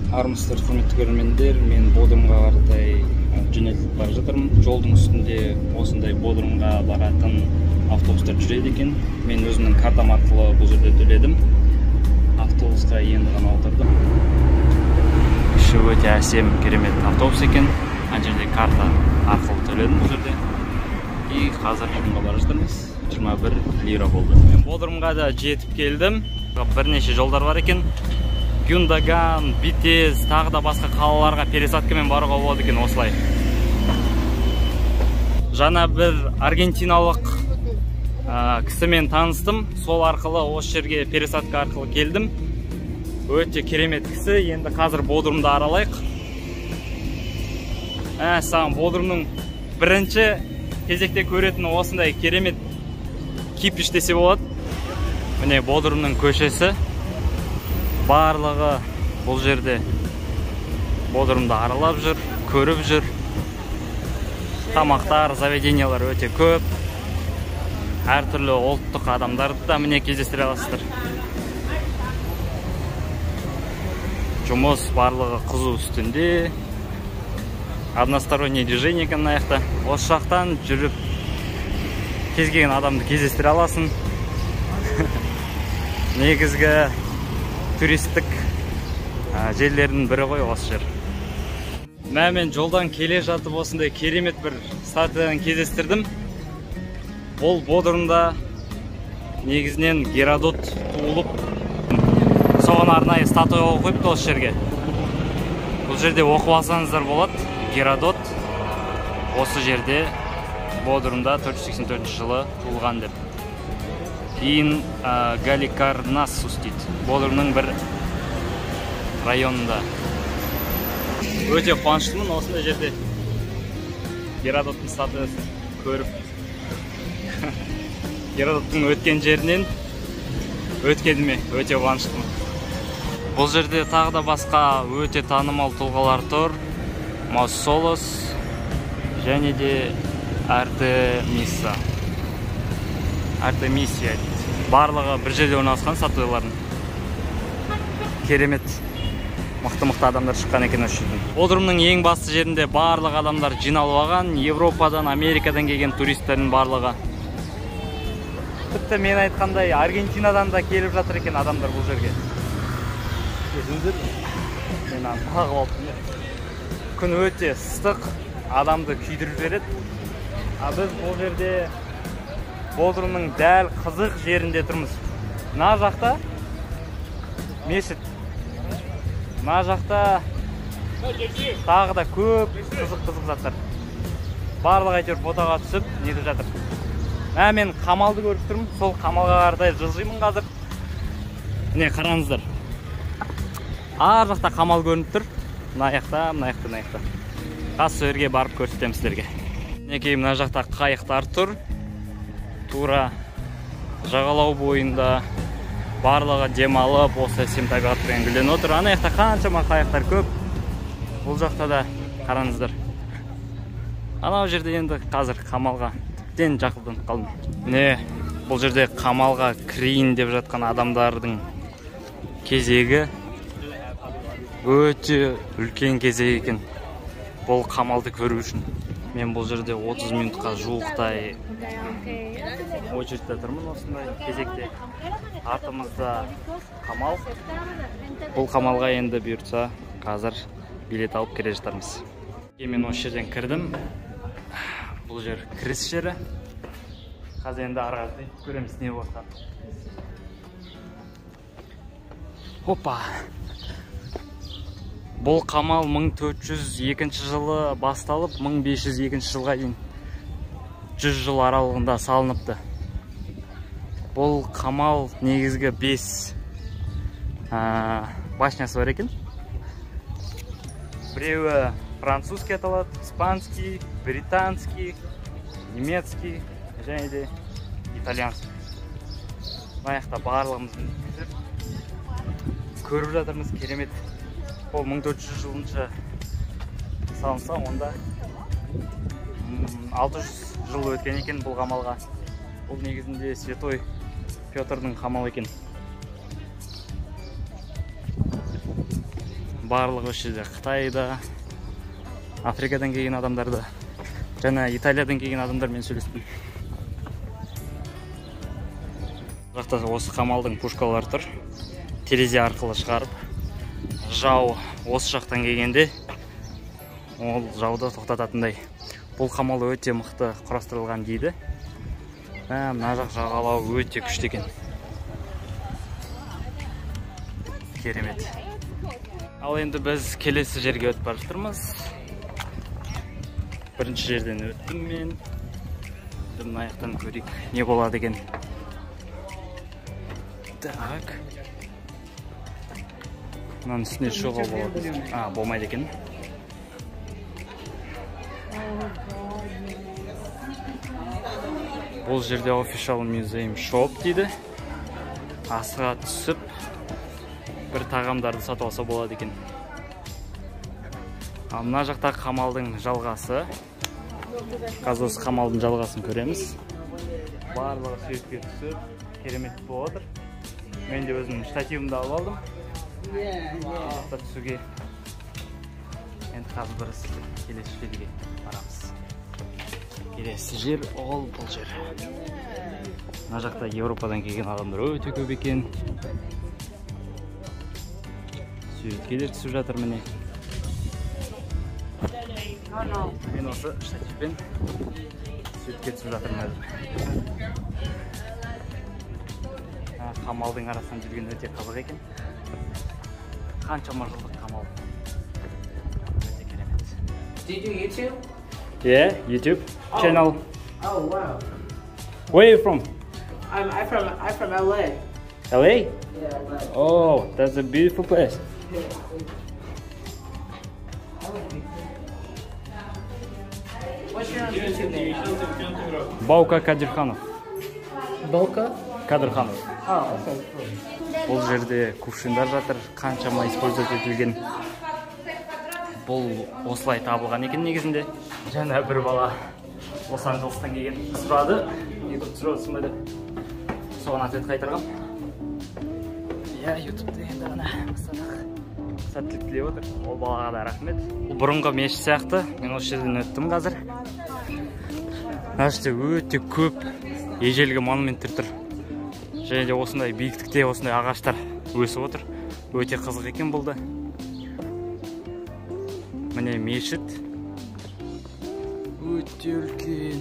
Армысыздар, құрметті көрермендер, мен Бодрумға қарай жөнелтіп бара жатырмын. Жолдың үстінде осындай Бодрумға баратын автобустар жүреді екен. Мен өзімнің картам арқылы бұл жерде төледім. Автобусқа енді ғана отырдым. Іші өте әсем, керемет автобус екен. Ана жерде карта арқылы төледім бұл жерде. И қазір Бодрумға бара жатырмыз. 21 лира болды. Мен Бодрумға да жетіп келдім. Бірнеше жолдар бар екен. Гюндаган, Битез, тағы да басқа қалаларға пересадкамен баруға болады екен осылай. Жаңа бір аргентиналық кісімен таныстым. Сол арқылы осы жерге пересадка арқылы келдім. Өте керемет кісі. Енді қазір Бодрумды аралайық. Саған Бодрумның бірінші кезекте көретін осындай керемет кипиш десе болады. Міне Бодрумның көшесі. Барлығы бұл жерде Бодрумды аралап жүр, көріп жүр. Тамақтар, заведениялар өте көп. Әртүрлі ұлттық адамдарды да міне кездестіре аласыздар. Жұмыс барлығы қызу үстінде. Одностороннее движение екен мына жақта. Осы жақтан жүріп кез келген адамды кездестіре аласың. Негізгі туристік жерлердің бірі ғой осы жер. Мен жолдан келе жатып осындай керемет бір статуяны кездестірдім. Ол Бодрумда негізінен Геродот туылып, соған арнайы статуя қойыпты осы жерге. Бұл жерде оқып алсаңыздар болады. Геродот осы жерде Бодрумда 484 жылы туылған деп. Кейін Галикарнассус дейді. Бодрумның бір районында. Өте қуаныштымын осындай жерде Геродоттың статуясын көріп. Геродоттың өткен жерінен өткеніме өте қуаныштымын. Бұл жерде тағы да басқа өте танымал тұлғалар тұр. Массолос және де Артемисия дейді. Барлығы бір жерде орналасқан статуялардың. Керемет, мықты адамдар шыққан екен осы жерден. Бодрумның ең басты жерінде барлық адамдар жиналып алған. Европадан, Америкадан келген туристтердің барлығы. Тіпті мен айтқандай Аргентинадан да келіп жатыр екен адамдар бұл жерге. Мен бағып алдым. Күн өте ыстық, адамды күйдіріп жібереді. Біз бұл жерде Бодрумның дәл қызық жерінде тұрмыз. Мына жақта мешіт. Мына жақта тағы да көп қызық заттар. Барлығы әйтеуір фотоға түсіп, нетіп жатыр. Мен қамалды көріп тұрмын. Сол қамалға қарай жылжимын қазір. Міне қараңыздар. Ар жақта қамал көрініп тұр. Мына жақта. Қазір жерге барып көрсетемін сіздерге. Мінекей мына жақта қайықтар тұр. Тура жағалау бойында барлығы демалып, осы әсем табиғатпен гүлденіп отыр. Ана жақта қаншама қайықтар көп. Бұл жақта да қараңыздар. Анау жерде енді қазір қамалға тіптен жақынданып қалдым. Міне бұл жерде қамалға кірейін деп жатқан адамдардың кезегі өте үлкен кезек екен. Бұл қамалды көру үшін. Мен бұл жерде 30 минутқа жуықтай очередьте тұрмын осындай кезекте. Артымызда қамал. Бұл қамалға енді бұйыртса қазір билет алып келе жатармыз. Мен осы жерден кірдім. Бұл жер кіріс жері. Қазір енді арғы көреміз не болады. Хоппа. Бұл қамал 1402 жылы басталып, 1502 жылға дейін 100 жыл аралығында салыныпты. Бұл қамал негізгі 5 башнясы бар екен. Біреуі французский аталады, испанский, британский, немецкий және де итальянский. Мына жақта барлығымыздың көріп жатырмыз, керемет. Ол 1400 жылынша салынса, онда 600 жыл өткен екен бұл қамалға. Бұл негізінде Святой Петрдің қамалы екен. барлығы осы жерде Қытайда, Африкадан келген адамдарды, және Италиядан келген адамдармен сөйлестім. Жақта осы қамалдың пушкалары тұр. Терезе арқылы шығарып, жау осы жақтан келгенде ол жауды тоқтататындай. Бұл қамал өте мықты құрастырылған дейді. Мына жақ жағалауы өте күшті екен. Керемет. Ал енді біз келесі жерге өтіп бара жатырмыз. Бірінші жерден өттім мен. Мына аяқтан көрейік, не болады екен. Так. Мынаның үстіне шығуға болады. Болмайды екен. Бұл жерде Official Museum Shop дейді. Асыға түсіп, бір тағамдарды сатып алса болады екен. Ал мына жақта қамалдың жалғасы. Қазір осы қамалдың жалғасын көреміз. Барлығы суретке түсіп, керемет болып отыр. Мен де өзім штативімді алып алдым. Жақта түсуге. Енді қазір біріз келесі жерге барамыз. Келесі жер ол бұл жер. Мына жақта Еуропадан келген адамдар өте көп екен. Суретке де түсіп жатыр міне. Мен осы штативпен суретке түсіп жатырмын өзім. Қамалдың арасынан жүрген өте қызық екен. Қаншама жылдық қамал. Өте керемет. Do you do YouTube? Yeah, YouTube channel. Oh wow. Where are you from? I'm from LA. LA? Yeah, LA. Oh, that's a beautiful place. What's your YouTube name? Баука Кадырханов. Boca? Кадырханов. Oh, okay, cool. Бұл жерде кувшиндар жатыр, қаншама использовать етілген. Бұл осылай табылған екен негізінде. Жаңа бір бала Лос-Анджелестан келген сұрады. YouTube түсіресің бе деп. Соған ответ қайтарғам. Иә, YouTube-ты енді ғана сәттілік тілеп отыр. Ол балаға да рахмет. Бұл бұрынғы мешіт сияқты. Мен осы жерден өттім қазір. Мына жерде өте көп ежелгі монументтер тұр. Және де осындай биіктікте осындай ағаштар өсіп отыр. Өте қызық екен бұл да. Міне мешіт. Өте үлкен.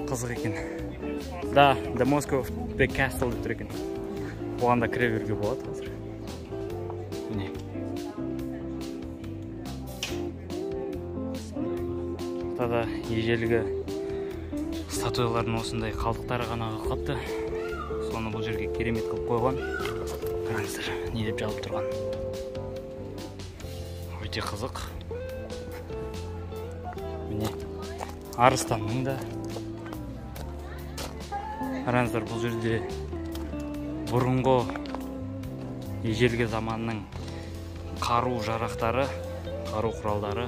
Қызық екен. Да, The Moscow Big Castle деп тұр екен. Оған да кіре беруге болады қазір. Міне. Тада ежелгі статуялардың осындай қалдықтары ғана қалыпты. Соны бұл жерге керемет қылып қойған. Қараңыздар, не деп жалып тұрған. Өте қызық. Міне, арыстанның да. Қараңыздар, бұл жерде бұрынғы ежелгі заманның қару жарақтары, қару құралдары.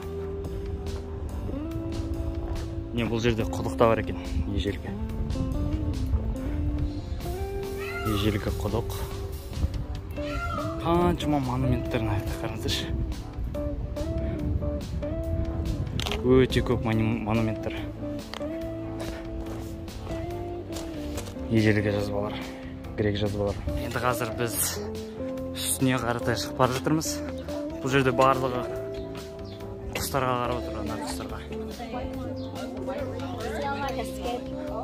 Не, бұл жерде құдық та бар екен, ежелгі. Ежелгі құдық. Қаншама монументтерін айтты, қараңыздаршы. Өте көп монументтер. Ежелгі жазбалар, грек жазбалар. Енді қазір біз үстіне қаратай шығып бара жатырмыз. Бұл жерде барлығы құстарға қарап отыр, ана құстарға.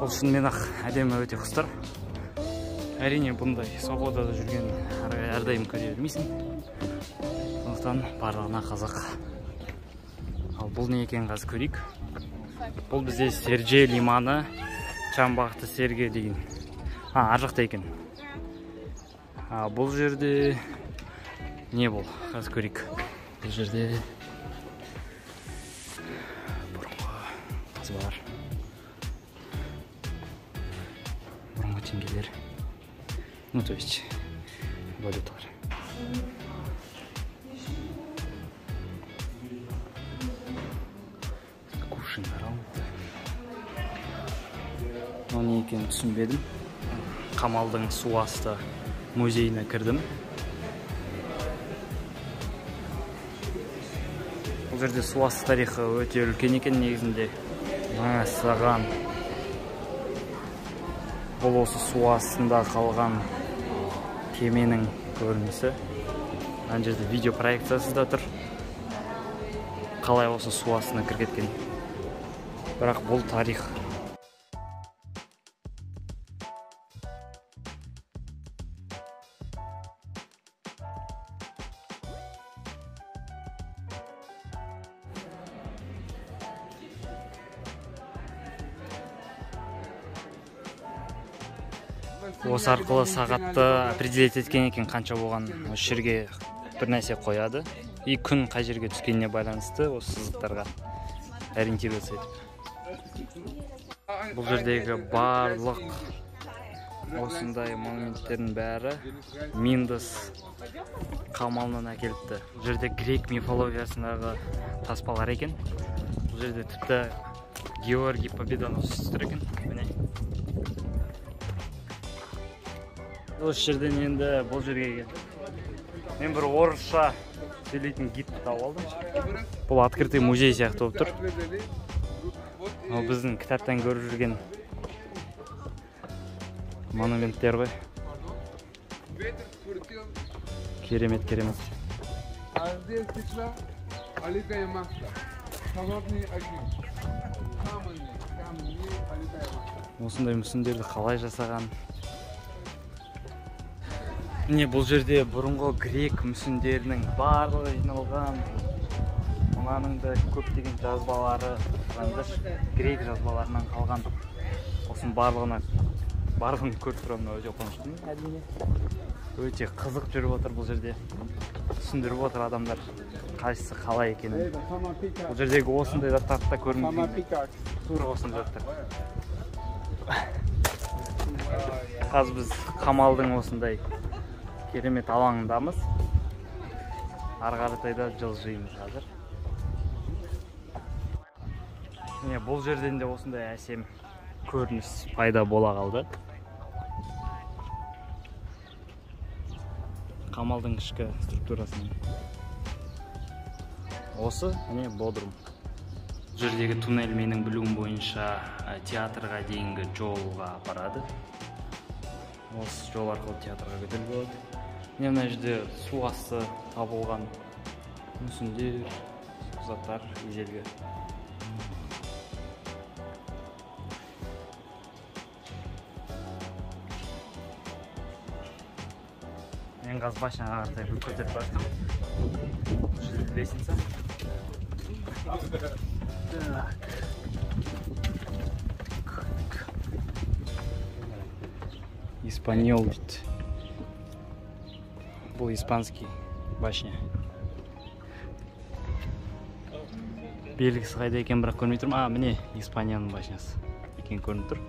Бұл шынымен ақ әдемі өте құстар. Әрине бұндай свободада жүрген әрдайым көре бермейсің. Сондықтан барлығына қызық. Ал бұл не екен қазір көрейік. Бұл бізде Серже лиманы, Чамбақты Серге деген. Ар жақта екен. Бұл жерде не бұл? Қазір көрейік. Бұл жерде бұрынғы қазбалар. Бұрынғы теңгелер. Ну, то есть валюталар. Кувшиндар алыпты. Ол не екенін түсінбедім. Қамалдың су асты музейіне кірдім. жерде су асты тарихы өте үлкен екен негізінде. Саған. Бұл осы су астында қалған кеменің көрінісі. Ана жерде видео проекциясы да тұр. Қалай осы су астына кіріп кеткен. Бірақ бұл тарих. Осы арқылы сағатты определить еткен екен қанша болған. Осы жерге бір нәрсе қояды. И күн қай жерге түскеніне байланысты осы сызықтарға ориентироваться етіп. Бұл жердегі барлық осындай монументтердің бәрі Миндос қамалынан әкеліпті. Бұл жерде грек мифологиясындағы таспалар екен. Бұл жерде тіпті Георгий Победоносец тұр екен. Осы жерден енді бұл жерге келдім. Мен бір орысша сөйлейтін гидті тауып алдым. Бұл открытый музей сияқты болып тұр. Ол біздің кітаптан көріп жүрген монументтер ғой. Керемет. Осындай мүсіндерді қалай жасаған? Міне бұл жерде бұрынғы грек мүсіндерінің барлығы жиналған. Мұнаның да көптеген жазбалары, грек жазбаларынан қалған. Осының барлығын көріп тұрамын, өте қуаныштымын, әрине. Өте қызық жүріп отыр бұл жерде. Түсіндіріп отыр адамдар қайсысы қалай екенін. Бұл жердегі осындай заттарды да көрмеймін. Тура осындай заттар. Қазір біз қамалдың осындай керемет алаңындамыз. Арғарытайда жылжимыз қазір. Бұл жерден де осындай әсем көрініс пайда бола қалды. Қамалдың ішкі структурасының. Осы, Бодрум. Бұл жердегі туннель менің білуім бойынша театрға дейінгі жолға апарады. Осы жол арқылы театрға көтеріліп болады. Мына жерде су асты табылған мүсіндер, заттар ежелгі. Мен қазір башына қаратай көтеріп бардым. Бұл жерде лестница. Испаньол дейді. Бұл испанский башня. Белгісі қайда екен, бірақ көрмей тұрмын. Міне Испанияның башнясы екен көрініп тұр.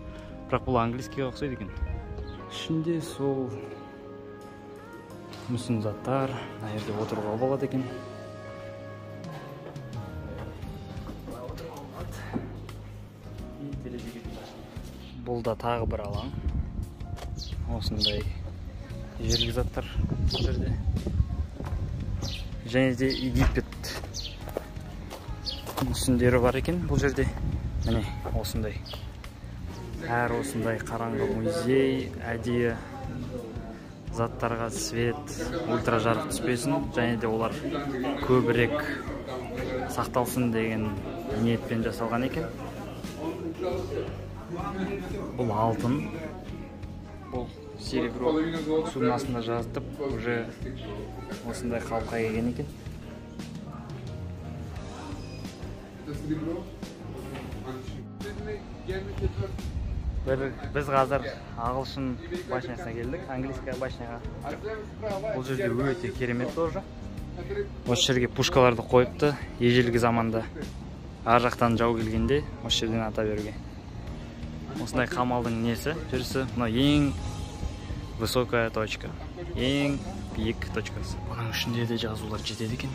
Бірақ бұл английскийге ұқсайды екен. Ішінде сол мүсін заттар, мына жерде отыруға болады екен. Бұл да тағы бір алаң. Осындай ежелгі заттар бұл жерде. Және де Египет мүсіндері бар екен бұл жерде. Міне осындай. Әр осындай қараңғы музей, әдейі заттарға свет, ультра жарық түспесін, және де олар көбірек сақталсын деген ниетпен жасалған екен. Бұл алтын. Бұл серебро судың астында жазытып, уже осындай қалыпқа келген екен. Біз қазір ағылшын башнясына келдік, английская башняға. Бұл жерде өте керемет тоже. Осы жерге пушкаларды қойыпты, ежелгі заманда. Ар жақтан жау келгенде, осы жерден ата беруге. Осындай қамалдың несі, жүрісі, мына ең высокая точка, ең биік точкасы. Бұның ішінде де жазулар жетеді екен.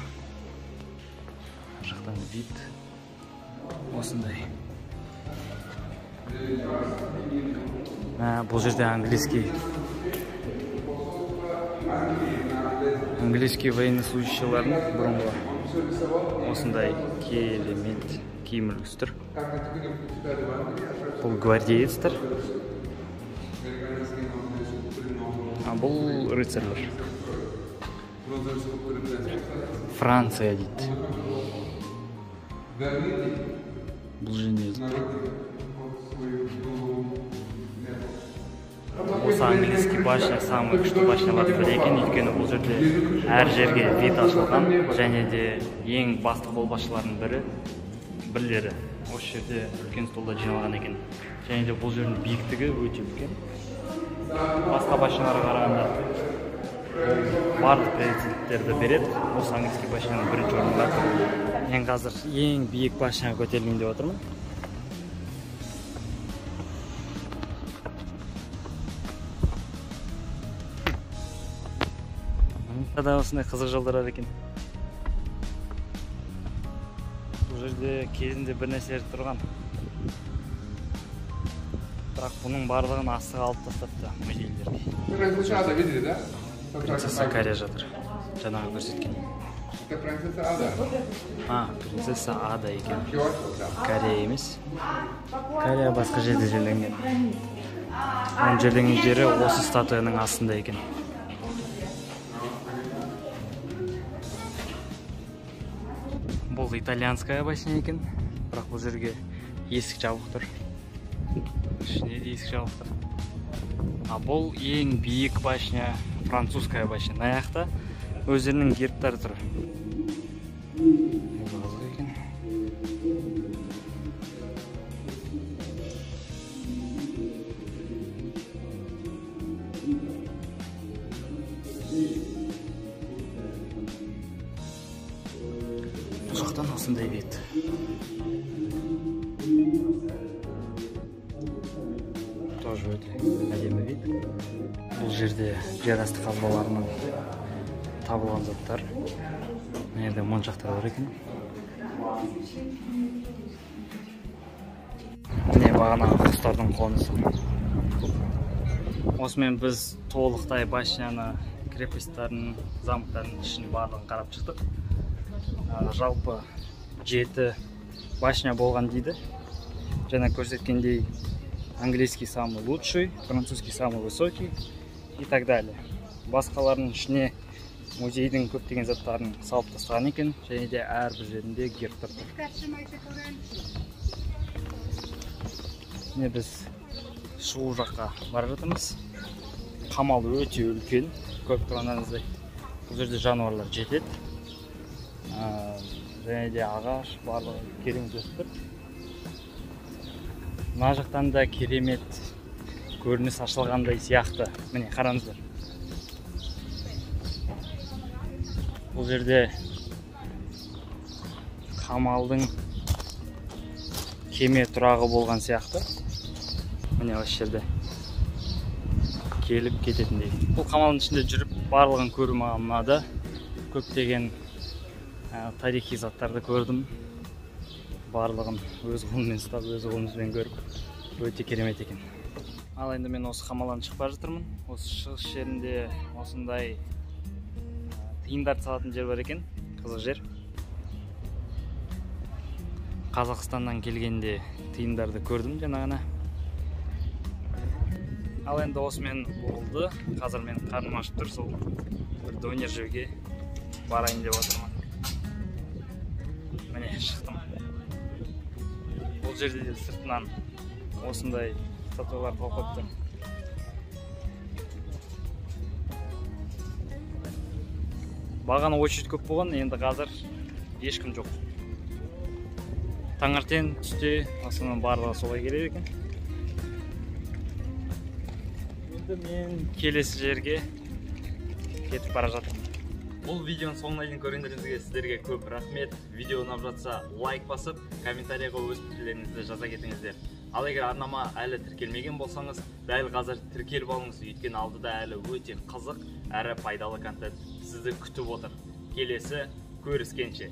Ар жақтан вид осындай. Бұл жерде английский Английский военнослужащийлардың бұрынғы осындай керемет киім үлгісі. Бұл гвардеецтер. Бұл рыцарьлар. Франция дейді. Бұл және осы английский башня самый күшті башнялардың бірі екен, өйткені бұл жерде әр жерге вид ашылған, және де ең басты қолбасшылардың бірлері осы жерде үлкен столда жиналған екен. Және де бұл жердің биіктігі өте үлкен. Басқа башняларға қарағанда барлық приоритеттерді береді. Осы английский башняның бірінші орнында тұр. Мен қазір ең биік башняға көтерілейін деп отырмын. Да, осындай қызық жолдар екен. Бұл жерде кезінде бір нәрселер тұрған. Бірақ бұның барлығын астыға алып тастапты музейлерге. Принцесса Кария жатыр. Жаңағы көрсеткен. Принцесса Ада екен. Кария емес. Кария басқа жерде жерленген. Оның жерленген жері осы статуяның астында екен. Бұл итальянская башня екен, бірақ бұл жерге есік жабық тұр. Ішіне де есік жабық тұр. Бұл ең биік башня, французская башня. Аяқта өздерінің гербтары тұр. Жақтан осындай бет. Тоже өте әдемі бет. Бұл жерде жер асты қазбаларының табылған заттар. Енді моншақтар бар екен. Міне бағанағы құстардың қонысы. Осымен біз толықтай башняны, крепостьтарын, замктардың ішін барлығын қарап шықтық. Жалпы 7 башня болған дейді. Жаңа көрсеткендей английский самый лучший, французский самый высокий и так далее. Басқаларының ішіне музейдің көптеген заттарын салып тастаған екен, және де әрбір жерінде гербтар тұр. Міне біз шығу жаққа бара жатырмыз. Қамал өте үлкен, көп тұрғаныңыздай. Бұл жерде жануарлар жетеді. Және де ағаш барлығы керемет өсіп тұр. Мына жақтан да керемет көрініс ашылғандай сияқты. Міне қараңыздар. Бұл жерде қамалдың кеме тұрағы болған сияқты. Міне осы жерде келіп кететіндей. Бұл қамалдың ішінде жүріп барлығын көру маған ұнады. Көптеген тарихи заттарды көрдім. Барлығын өз қолыммен ұстап, өз қолымызбен көріп, өте керемет екен. Ал енді мен осы қамалдан шығып бара жатырмын. Осы шығыс жерінде осындай тиындар салатын жер бар екен, қызық жер. Қазақстаннан келгенде тиындарды көрдім жаңа ғана. Ал енді осымен болды. Қазір мен қарным ашып тұр, сол бір донер жеуге барайын деп отырмын. Міне шықтым. Бұл жерде де сыртынан осындай статуялар толқыпты. Бағана очередь көп болған, енді қазір ешкім жоқ. Таңертең түсте осының барлығы солай келеді екен. Енді мен келесі жерге кетіп бара жатырмын. Бұл видеоның соңына дейін көргендеріңізге сіздерге көп рахмет. Видео ұнап жатса лайк басып, комментарийға өз пікірлеріңізді жаза кетіңіздер. Ал егер арнама әлі тіркелмеген болсаңыз, дәл қазір тіркеліп алыңыз, өйткені алдыда әлі өте қызық әрі пайдалы контент сізді күтіп отыр. Келесі көріскенше.